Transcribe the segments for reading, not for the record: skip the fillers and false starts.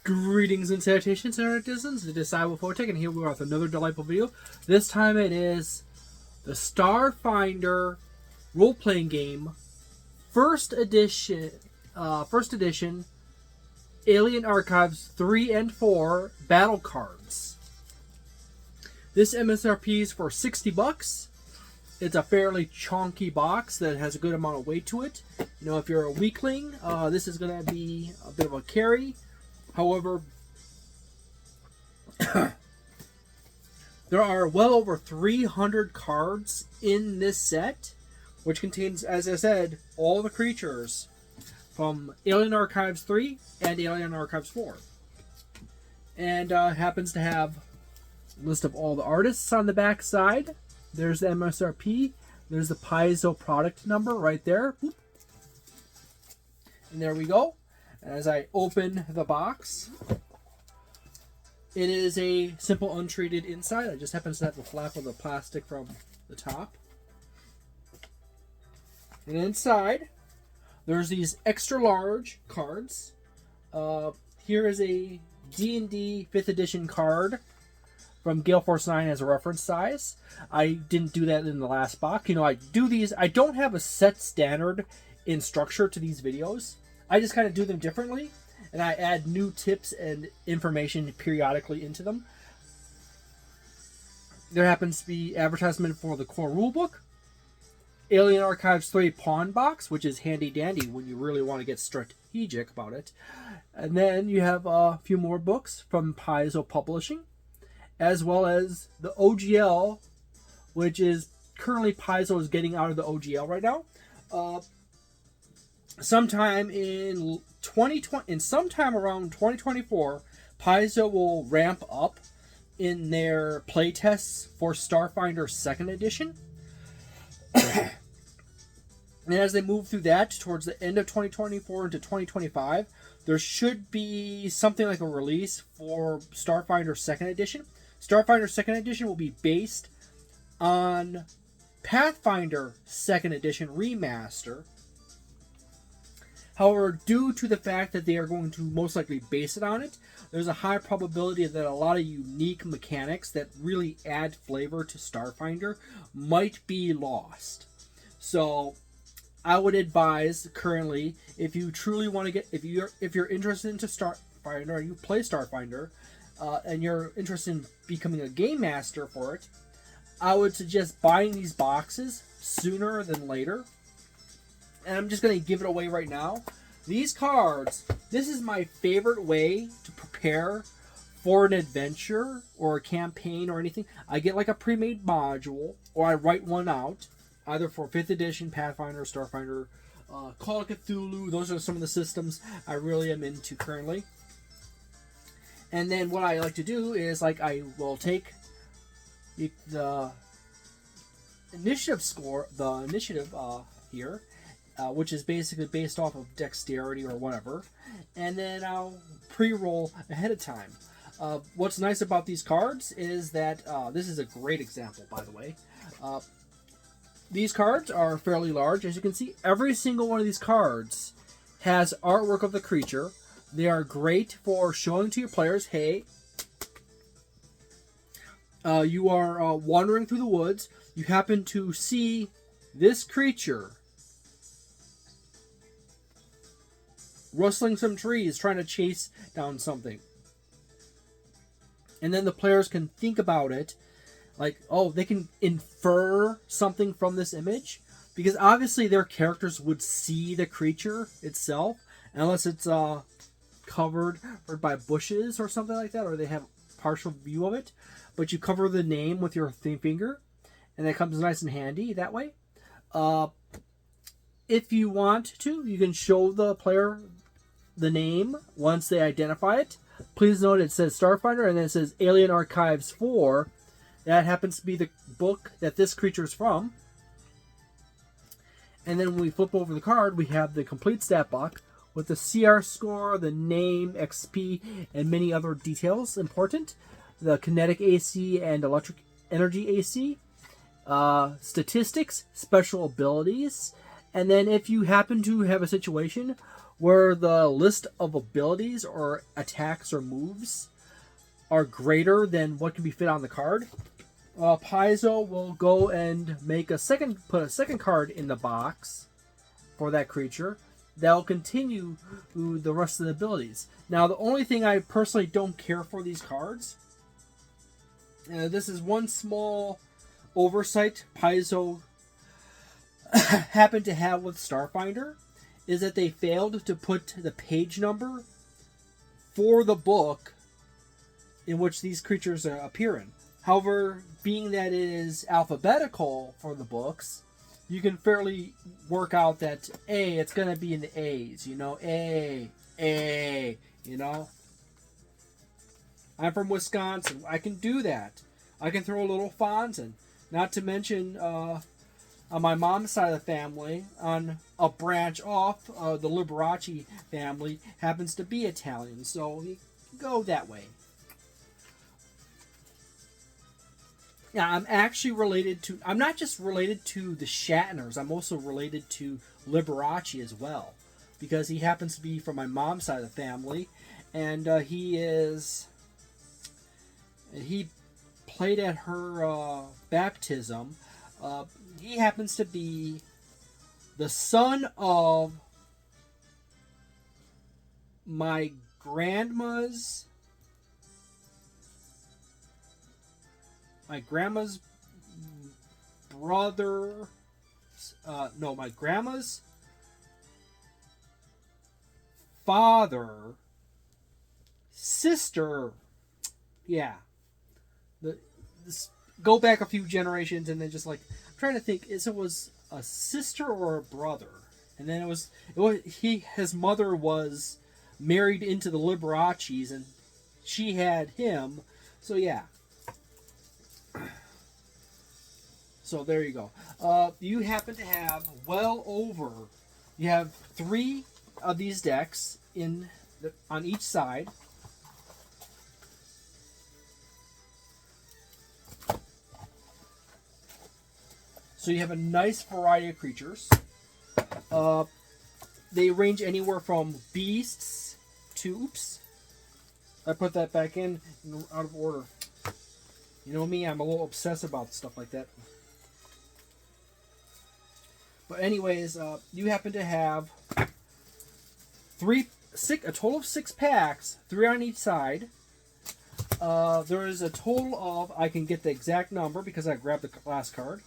Greetings and salutations, citizens. It is Wolfphototech, and here we are with another delightful video. This time it is the Starfinder Roleplaying Game, first edition, Alien Archives 3 and 4 battle cards. This MSRP is for $60. It's a fairly chunky box that has a good amount of weight to it. You know, if you're a weakling, this is going to be a bit of a carry. However, there are well over 300 cards in this set, which contains, as I said, all the creatures from Alien Archives 3 and Alien Archives 4. And happens to have a list of all the artists on the back side. There's the MSRP. There's the Paizo product number right there. And there we go. As I open the box, it is a simple untreated inside. It just happens to have the flap of the plastic from the top. And inside, there's these extra large cards. Here is a D&D 5th edition card from Gale Force 9 as a reference size. I didn't do that in the last box. You know, I do these. I don't have a set standard in structure to these videos. I just kind of do them differently, and I add new tips and information periodically into them. There happens to be advertisement for the core rulebook, Alien Archives 3 pawn box, which is handy dandy when you really want to get strategic about it. And then you have a few more books from Paizo Publishing, as well as the OGL, which is currently Paizo is getting out of the OGL right now. Sometime in 2020, and sometime around 2024, Paizo will ramp up in their playtests for Starfinder 2nd edition. And as they move through that towards the end of 2024 into 2025, there should be something like a release for Starfinder 2nd edition. Starfinder 2nd edition will be based on Pathfinder 2nd edition remaster. However, due to the fact that they are going to most likely base it on it, there's a high probability that a lot of unique mechanics that really add flavor to Starfinder might be lost. So, I would advise currently, if you truly want to get, if you're interested into Starfinder, or you play Starfinder, and you're interested in becoming a game master for it, I would suggest buying these boxes sooner than later. And I'm just going to give it away right now. These cards, this is my favorite way to prepare for an adventure or a campaign or anything. I get like a pre-made module, or I write one out, either for 5th edition, Pathfinder, Starfinder, Call of Cthulhu. Those are some of the systems I really am into currently. And then what I like to do is, like, I will take the initiative score, the initiative here, which is basically based off of dexterity or whatever, and then I'll pre-roll ahead of time. What's nice about these cards is that, this is a great example, by the way. These cards are fairly large. As you can see, every single one of these cards has artwork of the creature. They are great for showing to your players, hey, you are wandering through the woods, you happen to see this creature rustling some trees, trying to chase down something. And then the players can think about it, like, oh, they can infer something from this image, because obviously their characters would see the creature itself, unless it's covered by bushes or something like that, or they have a partial view of it. But you cover the name with your finger, and that comes nice and handy that way. If you want to, you can show the player the name once they identify it. Please note it says Starfinder, and then it says Alien Archives 4. That happens to be the book that this creature is from. And then when we flip over the card, we have the complete stat block with the CR score, the name, XP, and many other details important. The kinetic AC and electric energy AC. Statistics, special abilities. And then if you happen to have a situation where the list of abilities or attacks or moves are greater than what can be fit on the card, Paizo will go and put a second card in the box for that creature that'll continue the rest of the abilities. Now, the only thing I personally don't care for these cards, this is one small oversight Paizo happened to have with Starfinder, is that they failed to put the page number for the book in which these creatures appear in. However, being that it is alphabetical for the books, you can fairly work out that A, it's going to be in the A's, you know, A, you know. I'm from Wisconsin. I can do that. I can throw a little font in. Not to mention, on my mom's side of the family, on a branch off, the Liberace family happens to be Italian, so you go that way. Yeah, I'm actually I'm not just related to the Shatners, I'm also related to Liberace as well, because he happens to be from my mom's side of the family, and he played at her baptism. He happens to be the son of my grandma's brother. My grandma's father, sister. Yeah. Go back a few generations and then just like, I'm trying to think, it was a sister or a brother. And then his mother was married into the Liberaces and she had him. So yeah. So there you go. You happen to have you have 3 of these decks on each side. So you have a nice variety of creatures. They range anywhere from beasts to... Oops. I put that back in out of order. You know me, I'm a little obsessed about stuff like that. But anyways, you happen to have a total of 6 packs, 3 on each side. There is a total of, I can get the exact number because I grabbed the last card.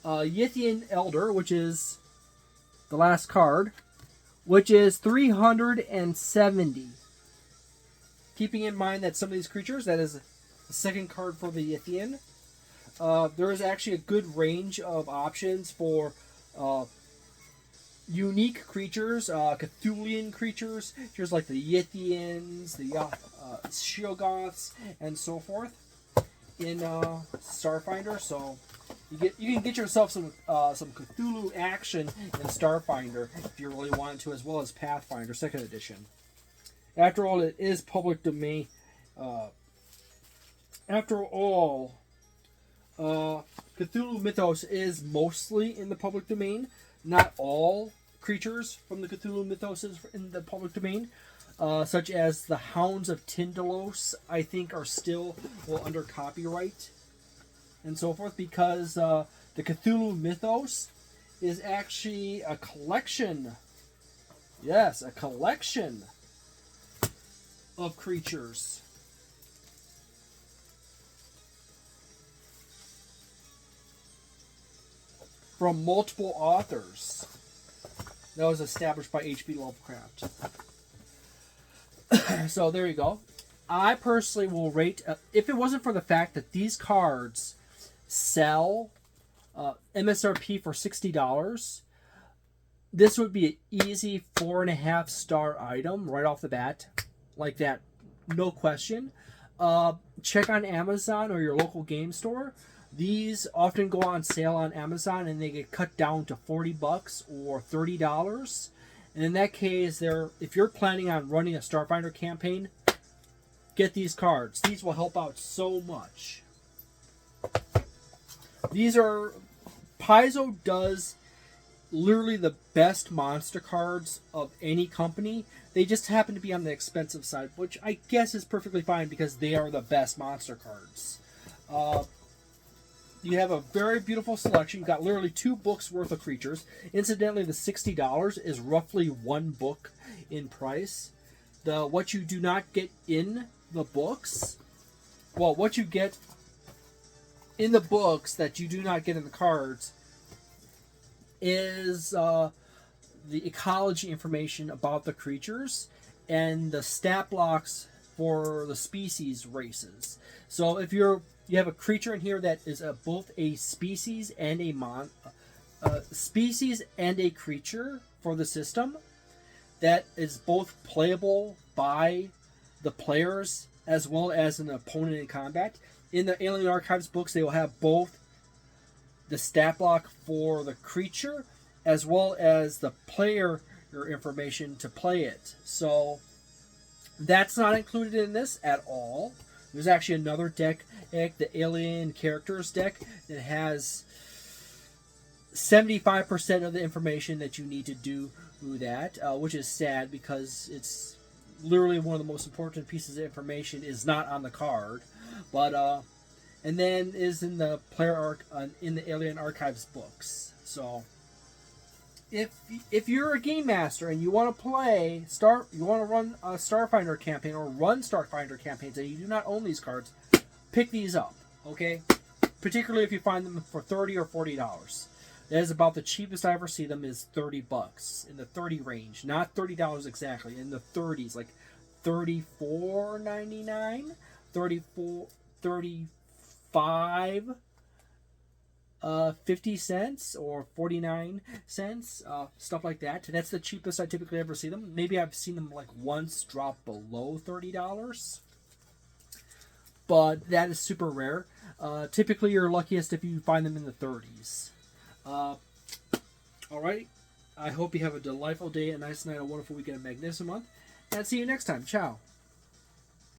Yithian Elder, which is the last card, which is 370. Keeping in mind that some of these creatures, that is the second card for the Yithian. There is actually a good range of options for unique creatures, Cthulhian creatures, just like the Yithians, the Shiogoths, and so forth in Starfinder. So you can get yourself some Cthulhu action in Starfinder if you really want to, as well as Pathfinder 2nd edition. After all, it is public domain. Cthulhu Mythos is mostly in the public domain. Not all creatures from the Cthulhu Mythos is in the public domain, such as the Hounds of Tindalos, I think, are still under copyright and so forth, because the Cthulhu Mythos is actually a collection. Yes, a collection of creatures. From multiple authors. That was established by H.P. Lovecraft. So there you go. I personally will rate, if it wasn't for the fact that these cards sell MSRP for $60, this would be an easy 4.5 star item right off the bat. Like that, no question. Check on Amazon or your local game store. These often go on sale on Amazon and they get cut down to $40 or $30. And in that case, if you're planning on running a Starfinder campaign, get these cards. These will help out so much. Paizo does literally the best monster cards of any company. They just happen to be on the expensive side, which I guess is perfectly fine because they are the best monster cards. You have a very beautiful selection. You've got literally 2 books worth of creatures. Incidentally, the $60 is roughly 1 book in price. What you do not get in the books, well, what you get in the books that you do not get in the cards is the ecology information about the creatures and the stat blocks for the species races. So if you have a creature in here that is both a species and a creature for the system that is both playable by the players as well as an opponent in combat. In the Alien Archives books, they will have both the stat block for the creature as well as the player information to play it. So that's not included in this at all. There's actually another deck, the Alien Characters deck, that has 75% of the information that you need to do that, which is sad because it's literally one of the most important pieces of information is not on the card. But and then is in the in the Alien Archives books. So if you're a game master and you want to play you want to run a Starfinder campaign or run Starfinder campaigns and you do not own these cards, pick these up, okay? Particularly if you find them for $30 or $40. That is about the cheapest I ever see them, is $30, in the 30 range, not $30 exactly, in the 30s, like $34.99, 35, 50 cents or 49 cents, stuff like that. That's the cheapest I typically ever see them. Maybe I've seen them like once drop below $30, but that is super rare. Typically you're luckiest if you find them in the 30s. Alright, I hope you have a delightful day, a nice night, a wonderful weekend, a magnificent month, and see you next time. Ciao.